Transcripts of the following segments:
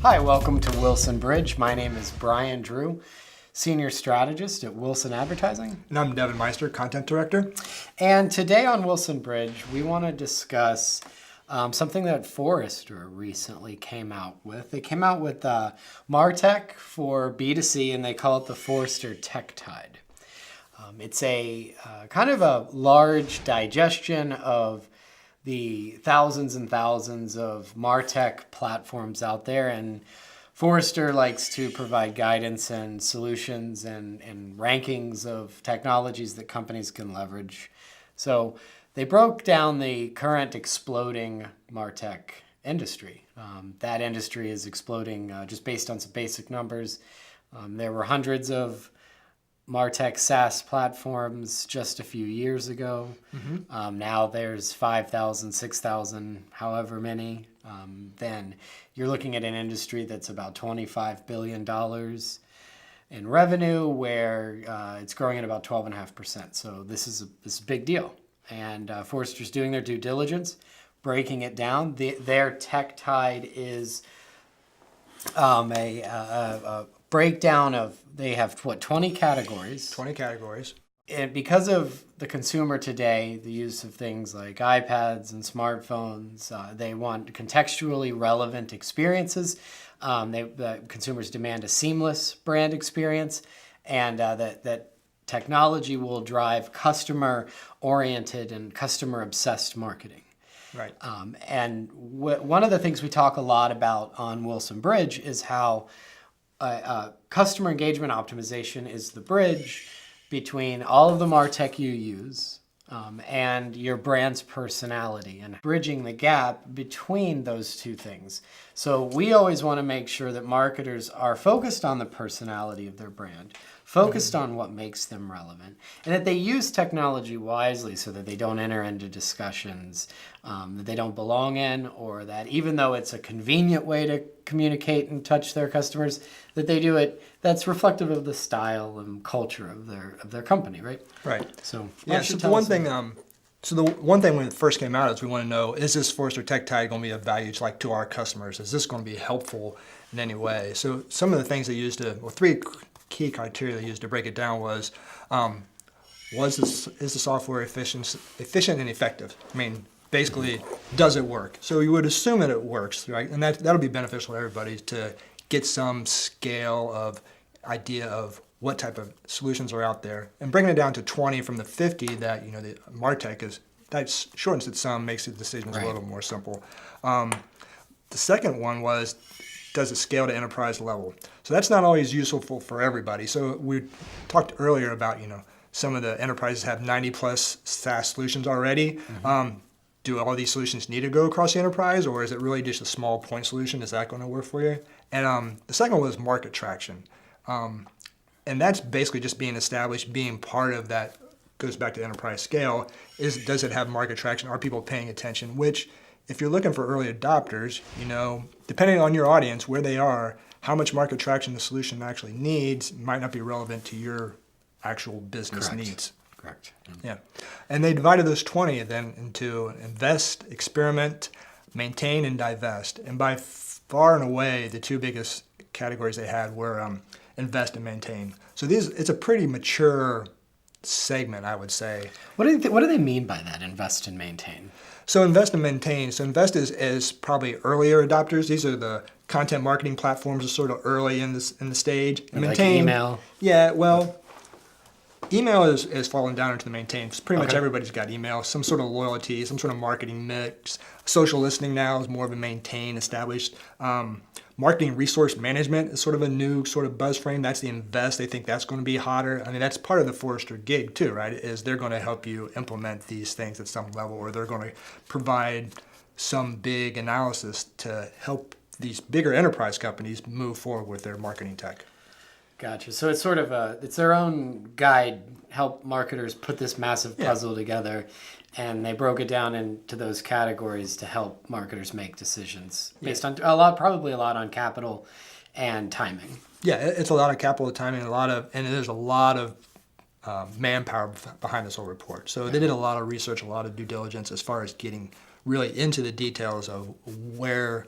Hi, welcome to Wilson Bridge. My name is Brian Drew, Senior Strategist at Wilson Advertising. And I'm Devin Meister, Content Director. And today on Wilson Bridge, we want to discuss something that Forrester recently came out with. They came out with Martech for B2C, and they call it the Forrester Tech Tide. It's a kind of a large digestion of the thousands and thousands of Martech platforms out there, and Forrester likes to provide guidance and solutions and rankings of technologies that companies can leverage. So they broke down the current exploding Martech industry. That industry is exploding just based on some basic numbers. There were hundreds of Martech SaaS platforms just a few years ago. Now there's 5,000, 6,000, however many. Then you're looking at an industry that's about $25 billion in revenue, where it's growing at about 12.5%. So this is a big deal. And Forrester's doing their due diligence, breaking it down. Their Tech Tide is a breakdown of, they have 20 categories. 20 categories. And because of the consumer today, the use of things like iPads and smartphones, they want contextually relevant experiences. The consumers demand a seamless brand experience, and that technology will drive customer-oriented and customer-obsessed marketing. Right. And one of the things we talk a lot about on Wilson Bridge is how customer engagement optimization is the bridge between all of the Martech you use and your brand's personality, and bridging the gap between those two things. So we always want to make sure that marketers are focused on the personality of their brand, focused on what makes them relevant, and that they use technology wisely so that they don't enter into discussions that they don't belong in, or that even though it's a convenient way to communicate and touch their customers, that they do it that's reflective of the style and culture of their company, right? Right. So yeah. So the one thing, when it first came out is we want to know: is this Forrester Tech Tide going to be of value to our customers? Is this going to be helpful in any way? So some of the things they used three key criteria they used to break it down was is the software efficient and effective? I mean, basically, does it work? So you would assume that it works, right? And that'll be beneficial to everybody to get some scale of idea of what type of solutions are out there, and bringing it down to 20 from the 50 that the Martech is. That shortens it some, makes the decisions a little more simple. The second one was, does it scale to enterprise level? So that's not always useful for everybody. So we talked earlier about some of the enterprises have 90 plus SaaS solutions already. Do all these solutions need to go across the enterprise, or is it really just a small point solution? Is that going to work for you? And the second one was market traction. And that's basically just being established, being part of that, goes back to enterprise scale, does it have market traction? Are people paying attention? Which, if you're looking for early adopters, depending on your audience, where they are, how much market traction the solution actually needs might not be relevant to your actual business needs. Correct. Yeah. And they divided those 20 then into invest, experiment, maintain, and divest. And by far and away, the two biggest categories they had were invest and maintain. So it's a pretty mature segment, I would say. What do they mean by that, invest and maintain? So invest and maintain. So invest is probably earlier adopters. These are the content marketing platforms are sort of early in the stage. And maintain, like email? Yeah, well, email is fallen down into the maintain. Pretty much everybody's got email, some sort of loyalty, some sort of marketing mix. Social listening now is more of a maintain established. Marketing resource management is sort of a new sort of buzz frame. That's the invest. They think that's going to be hotter. I mean, that's part of the Forrester gig too, right? Is they're going to help you implement these things at some level, or they're going to provide some big analysis to help these bigger enterprise companies move forward with their marketing tech. Gotcha. So it's sort of it's their own guide, help marketers put this massive puzzle together, and they broke it down into those categories to help marketers make decisions based on probably a lot on capital and timing. Yeah, it's a lot of capital, timing, and there's a lot of manpower behind this whole report. So they did a lot of research, a lot of due diligence as far as getting really into the details of where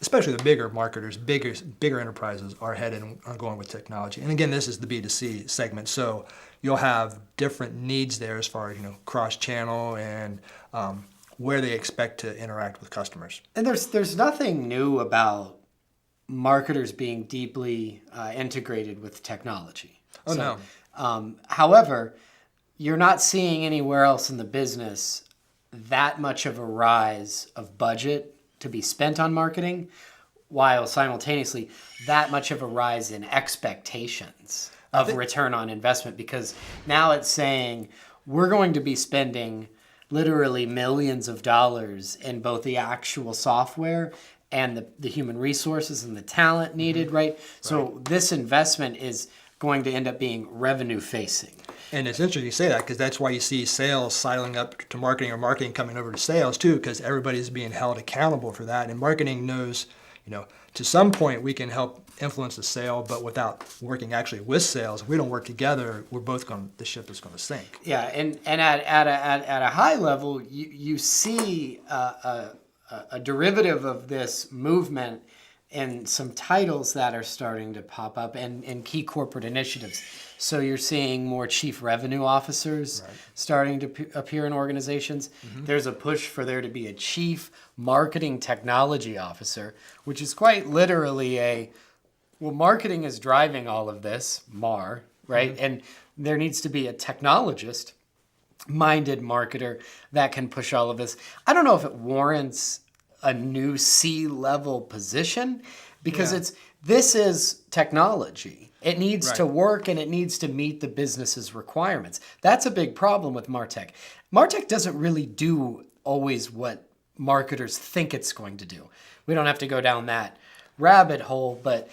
especially the bigger marketers, bigger enterprises are headed on going with technology. And again, this is the B2C segment, so you'll have different needs there as far as cross-channel and where they expect to interact with customers. And there's nothing new about marketers being deeply integrated with technology. Oh, no. However, you're not seeing anywhere else in the business that much of a rise of budget to be spent on marketing, while simultaneously that much of a rise in expectations of return on investment, because now it's saying we're going to be spending literally millions of dollars in both the actual software and the human resources and the talent needed, right? So this investment is going to end up being revenue facing. And it's interesting you say that, because that's why you see sales sidling up to marketing or marketing coming over to sales too, because everybody's being held accountable for that. And marketing knows, to some point we can help influence the sale, but without working actually with sales, if we don't work together, the ship is going to sink. Yeah, and at a high level, you see a derivative of this movement in some titles that are starting to pop up and key corporate initiatives. So you're seeing more chief revenue officers starting to appear in organizations. Mm-hmm. There's a push for there to be a chief marketing technology officer, which is quite literally marketing is driving all of this, MAR, right? Mm-hmm. And there needs to be a technologist minded marketer that can push all of this. I don't know if it warrants a new C-level position, because this is technology. It needs to work and it needs to meet the business's requirements. That's a big problem with Martech. Martech doesn't really do always what marketers think it's going to do. We don't have to go down that rabbit hole, but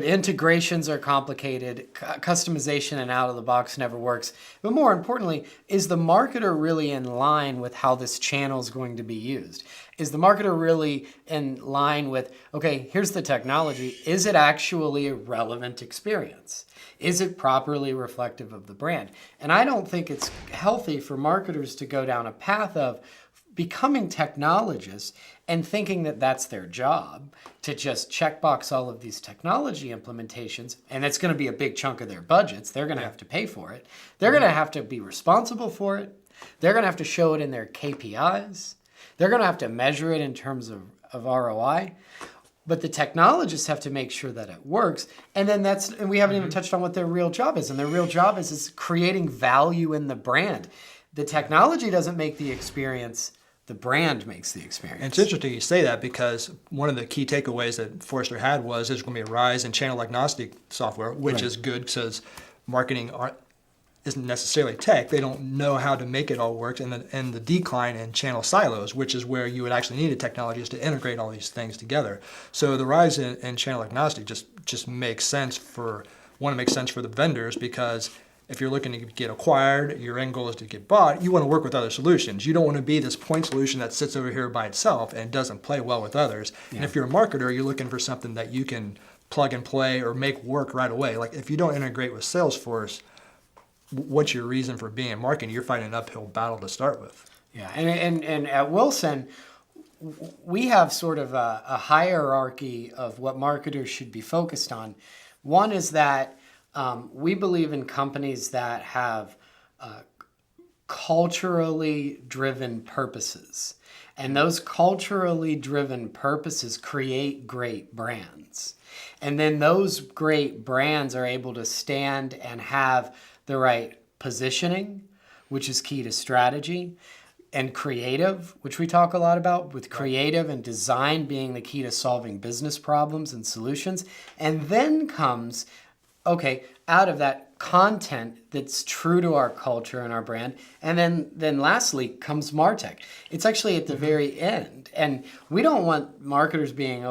integrations are complicated. Customization and out of the box never works. But more importantly, is the marketer really in line with how this channel is going to be used? Is the marketer really in line with, okay, here's the technology. Is it actually a relevant experience? Is it properly reflective of the brand? And I don't think it's healthy for marketers to go down a path of becoming technologists and thinking that that's their job, to just checkbox all of these technology implementations, and it's going to be a big chunk of their budgets. They're going to have to pay for it. They're going to have to be responsible for it. They're going to have to show it in their KPIs. They're going to have to measure it in terms of ROI. But the technologists have to make sure that it works. And then and we haven't even touched on what their real job is. And their real job is creating value in the brand. The technology doesn't make the experience. The brand makes the experience. And it's interesting you say that, because one of the key takeaways that Forrester had was there's going to be a rise in channel agnostic software, which is good because marketing isn't necessarily tech. They don't know how to make it all work, and the decline in channel silos, which is where you would actually need a technologist to integrate all these things together. So the rise in channel agnostic just makes sense for the vendors, because if you're looking to get acquired, your end goal is to get bought, you want to work with other solutions. You don't want to be this point solution that sits over here by itself and doesn't play well with others. Yeah. And if you're a marketer, you're looking for something that you can plug and play or make work right away. Like if you don't integrate with Salesforce, what's your reason for being in marketing? You're fighting an uphill battle to start with. Yeah, and at Wilson, we have sort of a hierarchy of what marketers should be focused on. One is that we believe in companies that have culturally driven purposes. And those culturally driven purposes create great brands. And then those great brands are able to stand and have the right positioning, which is key to strategy, and creative, which we talk a lot about, with creative and design being the key to solving business problems and solutions. And then comes, out of that, content that's true to our culture and our brand. And then lastly comes Martech. It's actually at the very end. And we don't want marketers being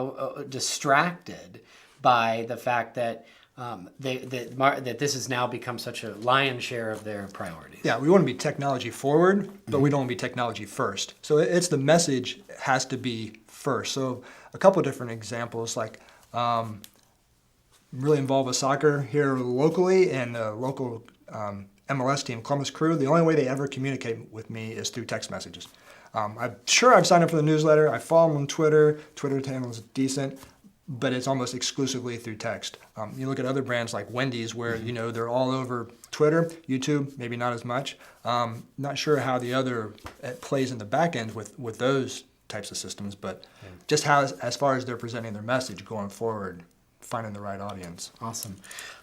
distracted by the fact that that this has now become such a lion's share of their priorities. Yeah, we want to be technology forward, but we don't want to be technology first. So it's the message has to be first. So a couple of different examples, like really involved with soccer here locally, and the local MLS team, Columbus Crew. The only way they ever communicate with me is through text messages. I'm sure I've signed up for the newsletter. I follow them on Twitter. Twitter channel is decent, but it's almost exclusively through text. You look at other brands like Wendy's, where they're all over Twitter, YouTube, maybe not as much. Not sure how the other it plays in the back end with those types of systems, but just how as far as they're presenting their message going forward, finding the right audience. Awesome.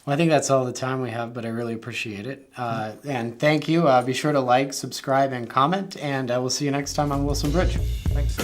Well, I think that's all the time we have, but I really appreciate it. And thank you. Be sure to like, subscribe, and comment, and we'll see you next time on Wilson Bridge. Thanks.